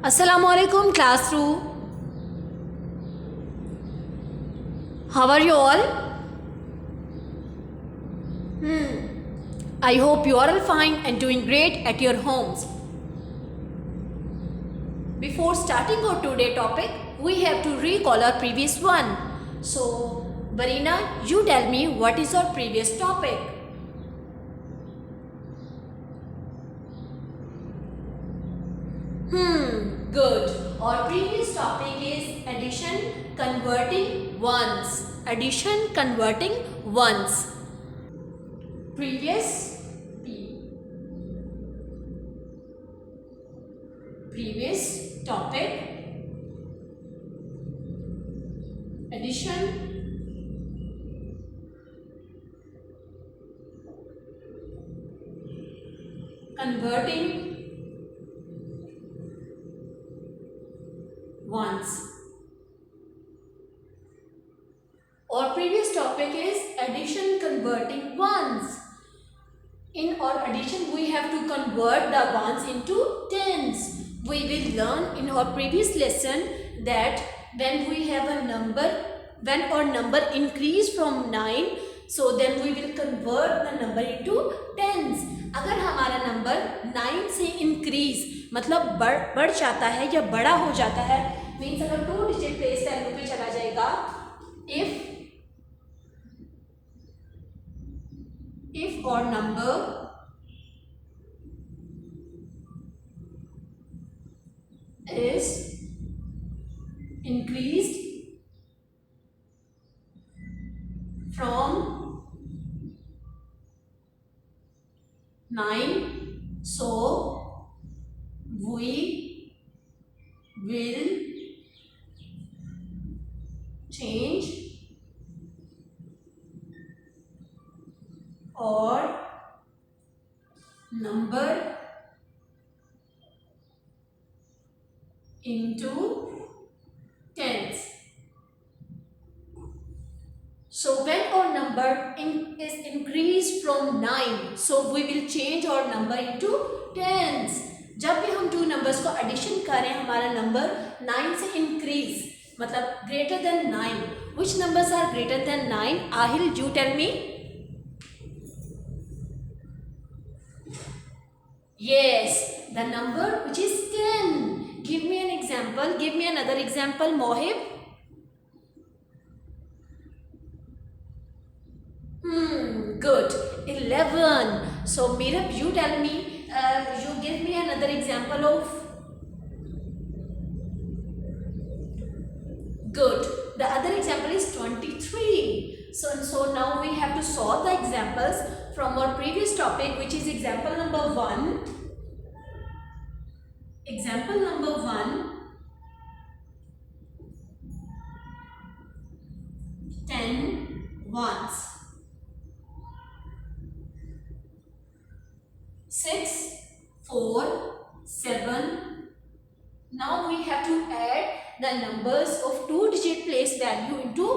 Assalamualaikum classroom. How are you all? I hope you are all fine and doing great at your homes. Before starting our today topic, we have to recall our previous one. So, Barina, you tell me what is our previous topic? Good. Our previous topic is addition converting ones. Addition converting ones. Previous topic, addition converting ones. Our previous topic is addition converting ones. In our addition, we have to convert the ones into tens. We will learn in our previous lesson that when we have a number, when our number increase from 9, so then we will convert the number into tens. अगर हमारा number 9 से increase मतलब बढ़ जाता है या बड़ा हो जाता है, मीन्स अगर 2 डिजिट प्लेस वैल्यू पे चला जाएगा, if our number is increased from 9, so we will change our number into tens. So when our number is increased from 9, so we will change our number into tens. जब भी हम 2 numbers को addition करें, हमारा number 9 से increase मतलब greater than 9. Which numbers are greater than 9? Ahil, you tell me. Yes, the number which is 10. Give me an example. Give me another example, Mohib. Good. 11. So, Mirab, you tell me. You give me another example of. Good. The other example is 23. So now we have to solve the examples from our previous topic, which is example number 1. Example number 1. 10 ones. 6, 4, 7. Now we have to add the numbers of 2-digit place value into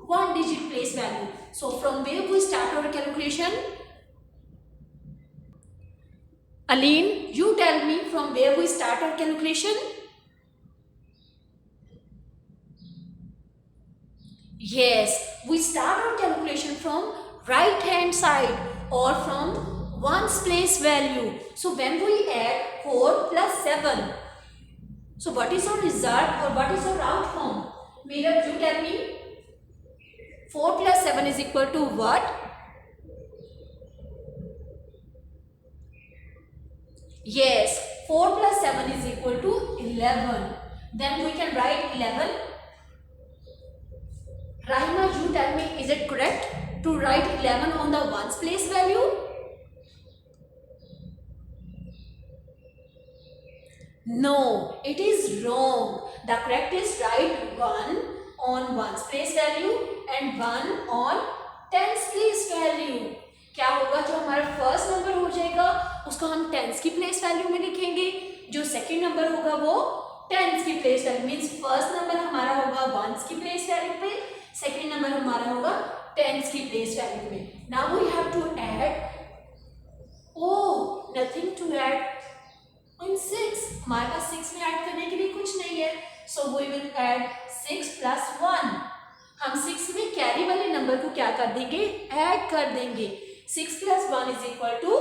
1-digit place value. So from where we start our calculation? Aline, you tell me from where we start our calculation? Yes, we start our calculation from right hand side or from ones place value. So when we add 4 plus 7, so what is our result or what is our outcome? Meera, you tell me. 4 plus 7 is equal to what? Yes, 4 plus 7 is equal to 11. Then we can write 11. Rahima, you tell me, is it correct to write 11 on the ones place value? No, it is wrong. The correct is write 1 on ones place value and 1 on tens place value. क्या होगा, जो हमारा first number हो जाएगा उसको हम tense की place value में लिखेंगे, जो सेकंड नंबर होगा वो टेंस की place value, means first number हमारा होगा वंस की प्लेस वैल्यू पे, सेकंड नंबर हमारा होगा टेंस की प्लेस वैल्यू में. Now we have to add, oh nothing to add, 6 हमारे पास 6 में ऐड करने के लिए वी विल ऐड 6 प्लस 1. हम 6 में कैरी वाले नंबर को क्या कर देंगे, ऐड कर देंगे. 6 plus 1 is equal to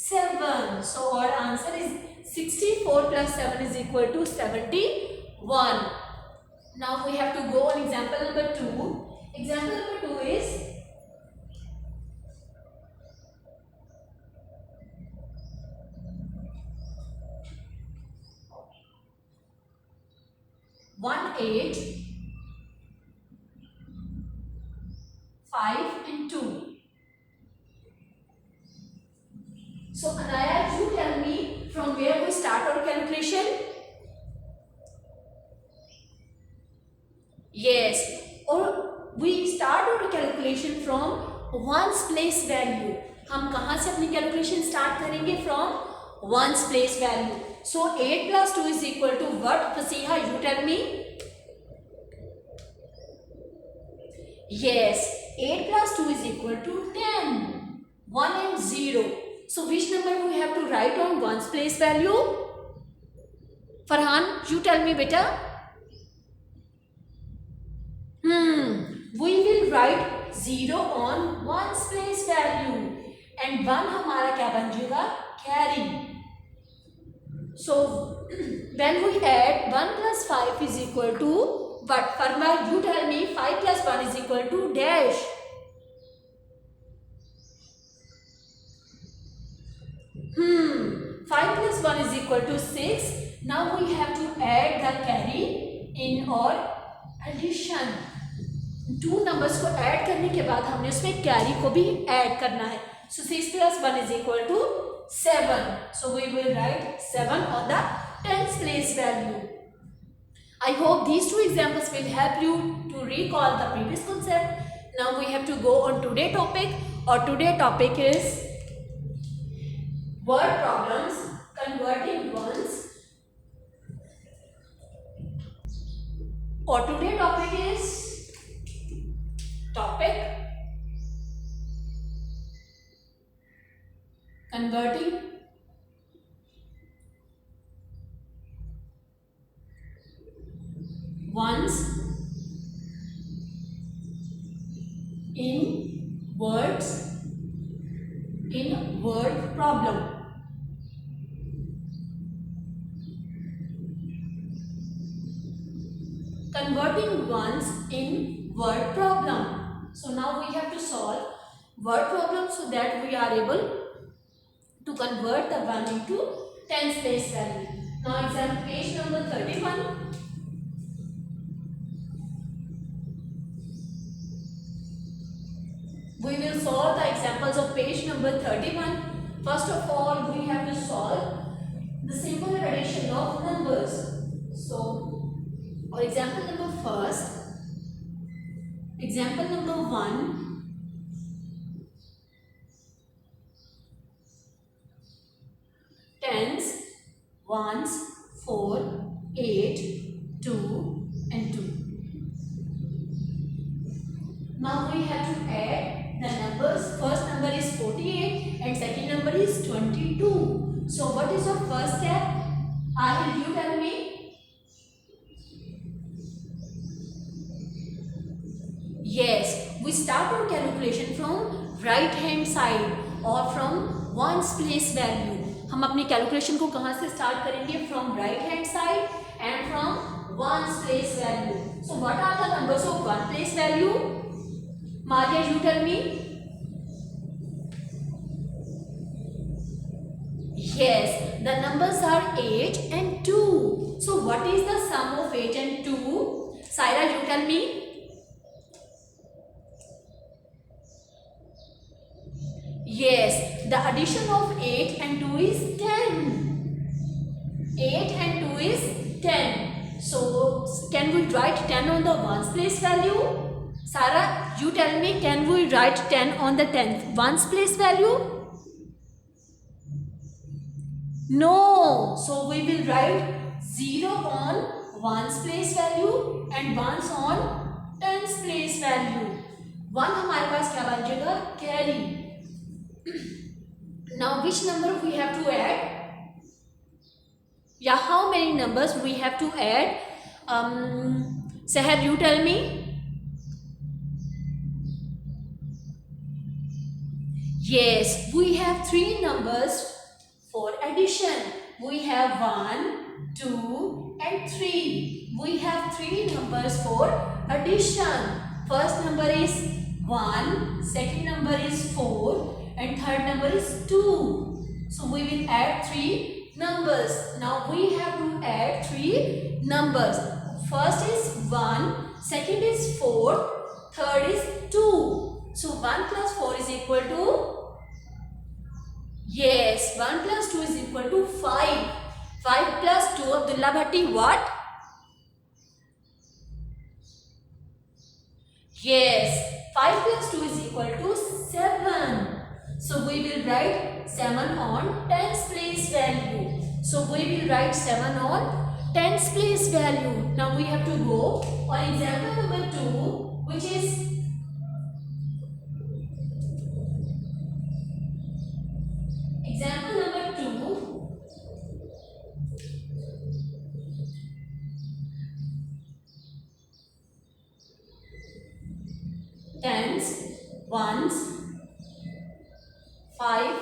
7. So our answer is 64 plus 7 is equal to 71. Now we have to go on example number 2. Example number 2 is 1, 8, 5 and 2. So Anaya, you tell me from where we start our calculation. Yes, or we start our calculation from ones place value. हम कहाँ से अपनी calculation start करेंगे? From ones place value. So 8 plus 2 is equal to what? Fasiha, you tell me. Yes, 8 plus 2 is equal to 10. 1 and 0. So which number we have to write on ones place value? Farhan, you tell me beta. We will write 0 on ones place value and 1 हमारा क्या बन जाएगा? Carry. So when we add 1 plus 5 is equal to what? Farma, you tell me. 5 plus 1 is equal to dash. 5 plus 1 is equal to 6. Now we have to add the carry in our addition. 2 numbers को add करने के बाद हमने उसमें carry को भी add करना है. So 6 plus 1 is equal to 7. So we will write 7 on the tens place value. I hope these 2 examples will help you to recall the previous concept. Now we have to go on today's topic. Or today's topic is word problems converting ones. Or today's topic is converting ones in words in word problem. Converting ones in word problem. So now we have to solve word problem so that we are able to convert the 1 into tens place value. Now example page number 31. We will solve the examples of page number 31. First of all, we have to solve the simple addition of numbers. So, for example number first, example number 1, tens, ones, 4, 8, 2 and 2. Now we have to add the numbers. First number is 48 and second number is 22. So what is your first step? Ahil, you tell me. Yes, we start our calculation from right hand side or from ones place value. हम अपनी calculation को कहाँ से start करेंगे? From right hand side and from ones place value. So what are the numbers of one place value? Maria, you tell me. Yes, the numbers are 8 and 2. So what is the sum of 8 and 2? Saira, you tell me. Yes, the addition of 8 and 2 is 10. 8 and 2 is 10. So can we write 10 on the ones place value? Sarah, you tell me, can we write 10 on the ones place value? No. So we will write 0 on ones place value and ones on tens place value. 1 हमारे पास क्या बन जाएगा? Carry. Now which number we have to add? Yeah, how many numbers we have to add Seher, you tell me. Yes, we have three numbers for addition. We have 1, 2 and 3. We have three numbers for addition. First number is 1, second number is 4 and third number is 2. So we will add three numbers. Now we have to add three numbers. First is 1, second is 4, third is 2. So 1 plus 4 is equal to, yes, 1 plus 2 is equal to 5. 5 plus 2, Abdullah Bhatti, what? Yes, 5 plus 2 is equal to 7. So we will write 7 on tens place value. So we will write 7 on tens place value. Now we have to go on example number 2, which is example number 2. Tens, ones, 5,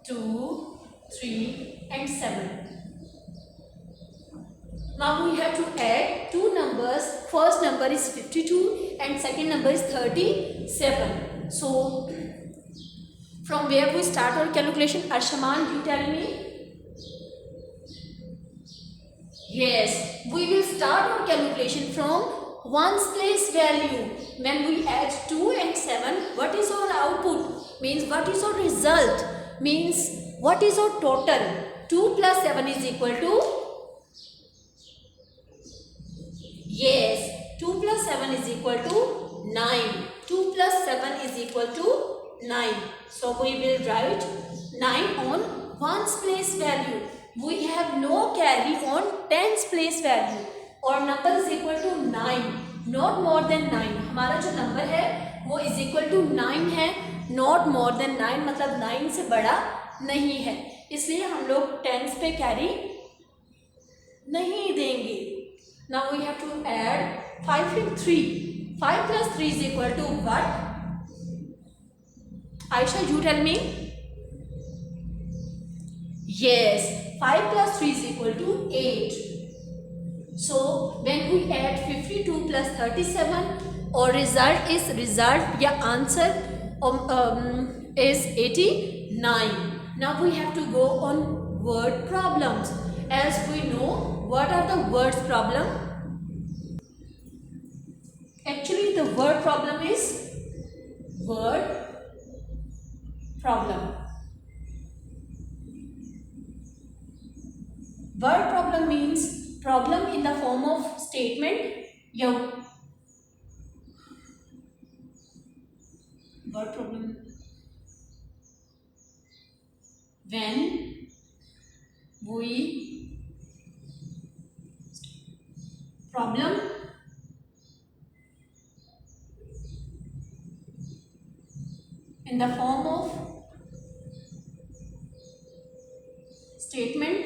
2, 3 and 7. Now we have to add two numbers. First number is 52 and second number is 37. So from where we start our calculation? Arshaman, you tell me. Yes, we will start our calculation from ones place value. When we add 2 and 7, what is our output? Means what is our result? Means what is our total? 2 plus 7 is equal to, yes, 2 plus 7 is equal to 9. 2 plus 7 is equal to 9. So we will write 9 on ones place value. We have no carry on tens place value. और number is equal to 9, not more than 9. हमारा जो number है वो is equal to 9 है, not more than 9 मतलब 9 से बड़ा नहीं है, इसलिए हम लोग tens पे carry नहीं देंगे. Now we have to add 5 and 3. 5 plus 3 is equal to what? Aisha, you tell me. Yes, 5 plus 3 is equal to 8. So when we add 52 plus 37, our result या answer is 89. Now we have to go on word problems. As we know, what are the words problem? Actually, the word problem is word problem. Word problem means problem in the form of statement. Word problem when we problem in the form of statement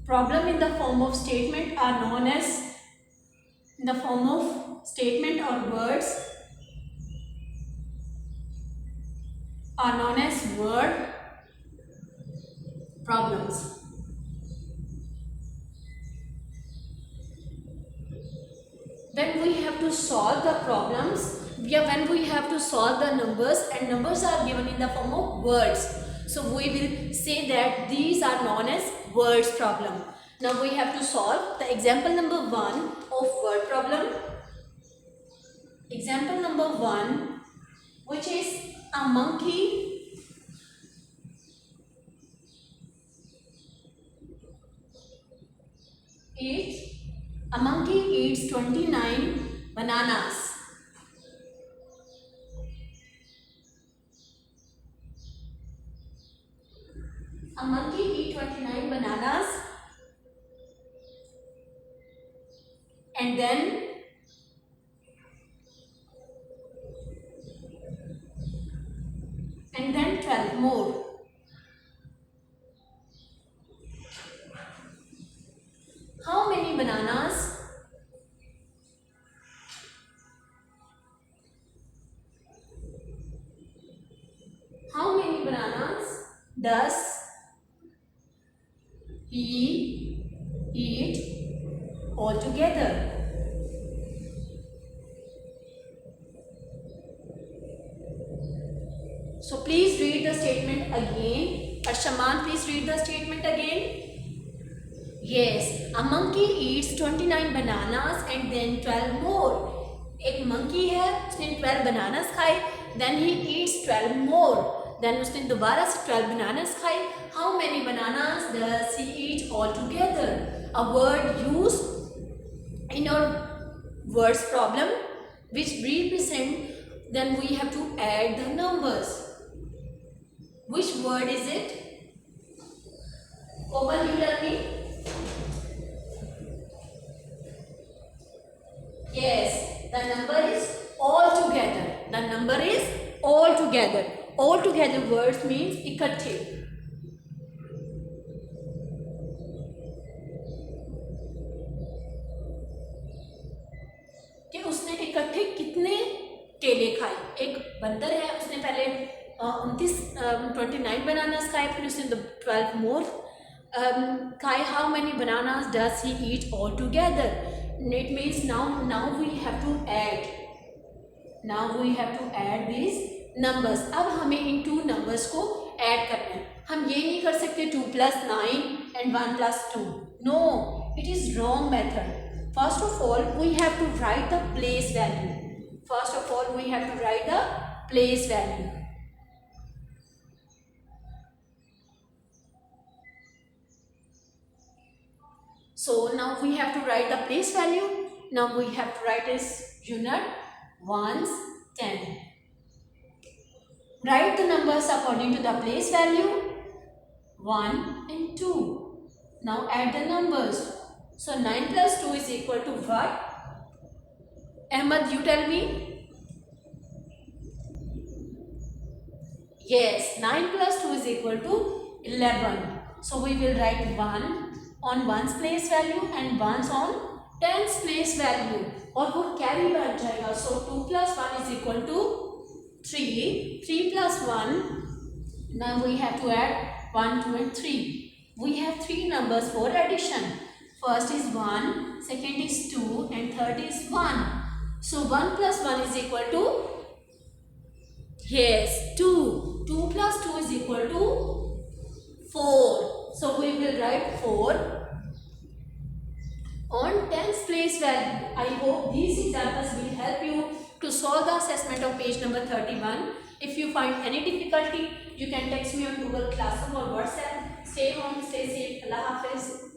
problem in the form of statement are known as, in the form of statement or words are known as word problems. When we have to solve the problems, when we have to solve the numbers and numbers are given in the form of words, so we will say that these are known as words problem. Now we have to solve the example number 1 of word problem. Example number 1, which is a monkey eats 29 bananas. A monkey eats 29 bananas and then more. How many bananas? How many bananas does he eat altogether? So please read the statement again. Arshaman, please read the statement again. Yes, a monkey eats 29 bananas and then 12 more. एक monkey है, उसने 12 bananas खाए, then he eats 12 more. Then उसने दोबारा से 12 bananas खाए. How many bananas does he eat altogether? A word used in our words problem which represent, then we have to add the numbers. Which word is it? Komal, you tell me. Yes, the number is all together. The number is all together. All together words means इकट्ठे. कि उसने इकट्ठे कितने केले खाए. एक बंदर है, उसने पहले 29 bananas खाए, फिर उसने 12 more खाए. How many bananas does he eat all together? It means now we have to add. Now we have to add these numbers. अब हमें इन two numbers को add करना है. हम ये नहीं कर सकते 2 plus 9 and 1 plus 2. No, it is wrong method. First of all, we have to write the place value. First of all, we have to write the place value. So now we have to write the place value. Now we have to write as unit, ones, 10. Write the numbers according to the place value, 1 and 2. Now add the numbers. So 9 plus 2 is equal to what? Ahmad, you tell me. Yes, 9 plus 2 is equal to 11. So we will write 1 on 1's place value and 1's on 10's place value. और वो carry बन जाएगा. So 2 plus 1 is equal to 3. 3 plus 1. Now we have to add 1, 2 and 3. We have 3 numbers for addition. First is 1, second is 2 and third is 1. So 1 plus 1 is equal to, yes, 2. 2 plus 2 is equal to 4. So we will write 4 on 10's place value. I hope these examples will help you to solve the assessment of page number 31. If you find any difficulty, you can text me on Google Classroom or WhatsApp. Stay home, stay safe. Allah Hafiz.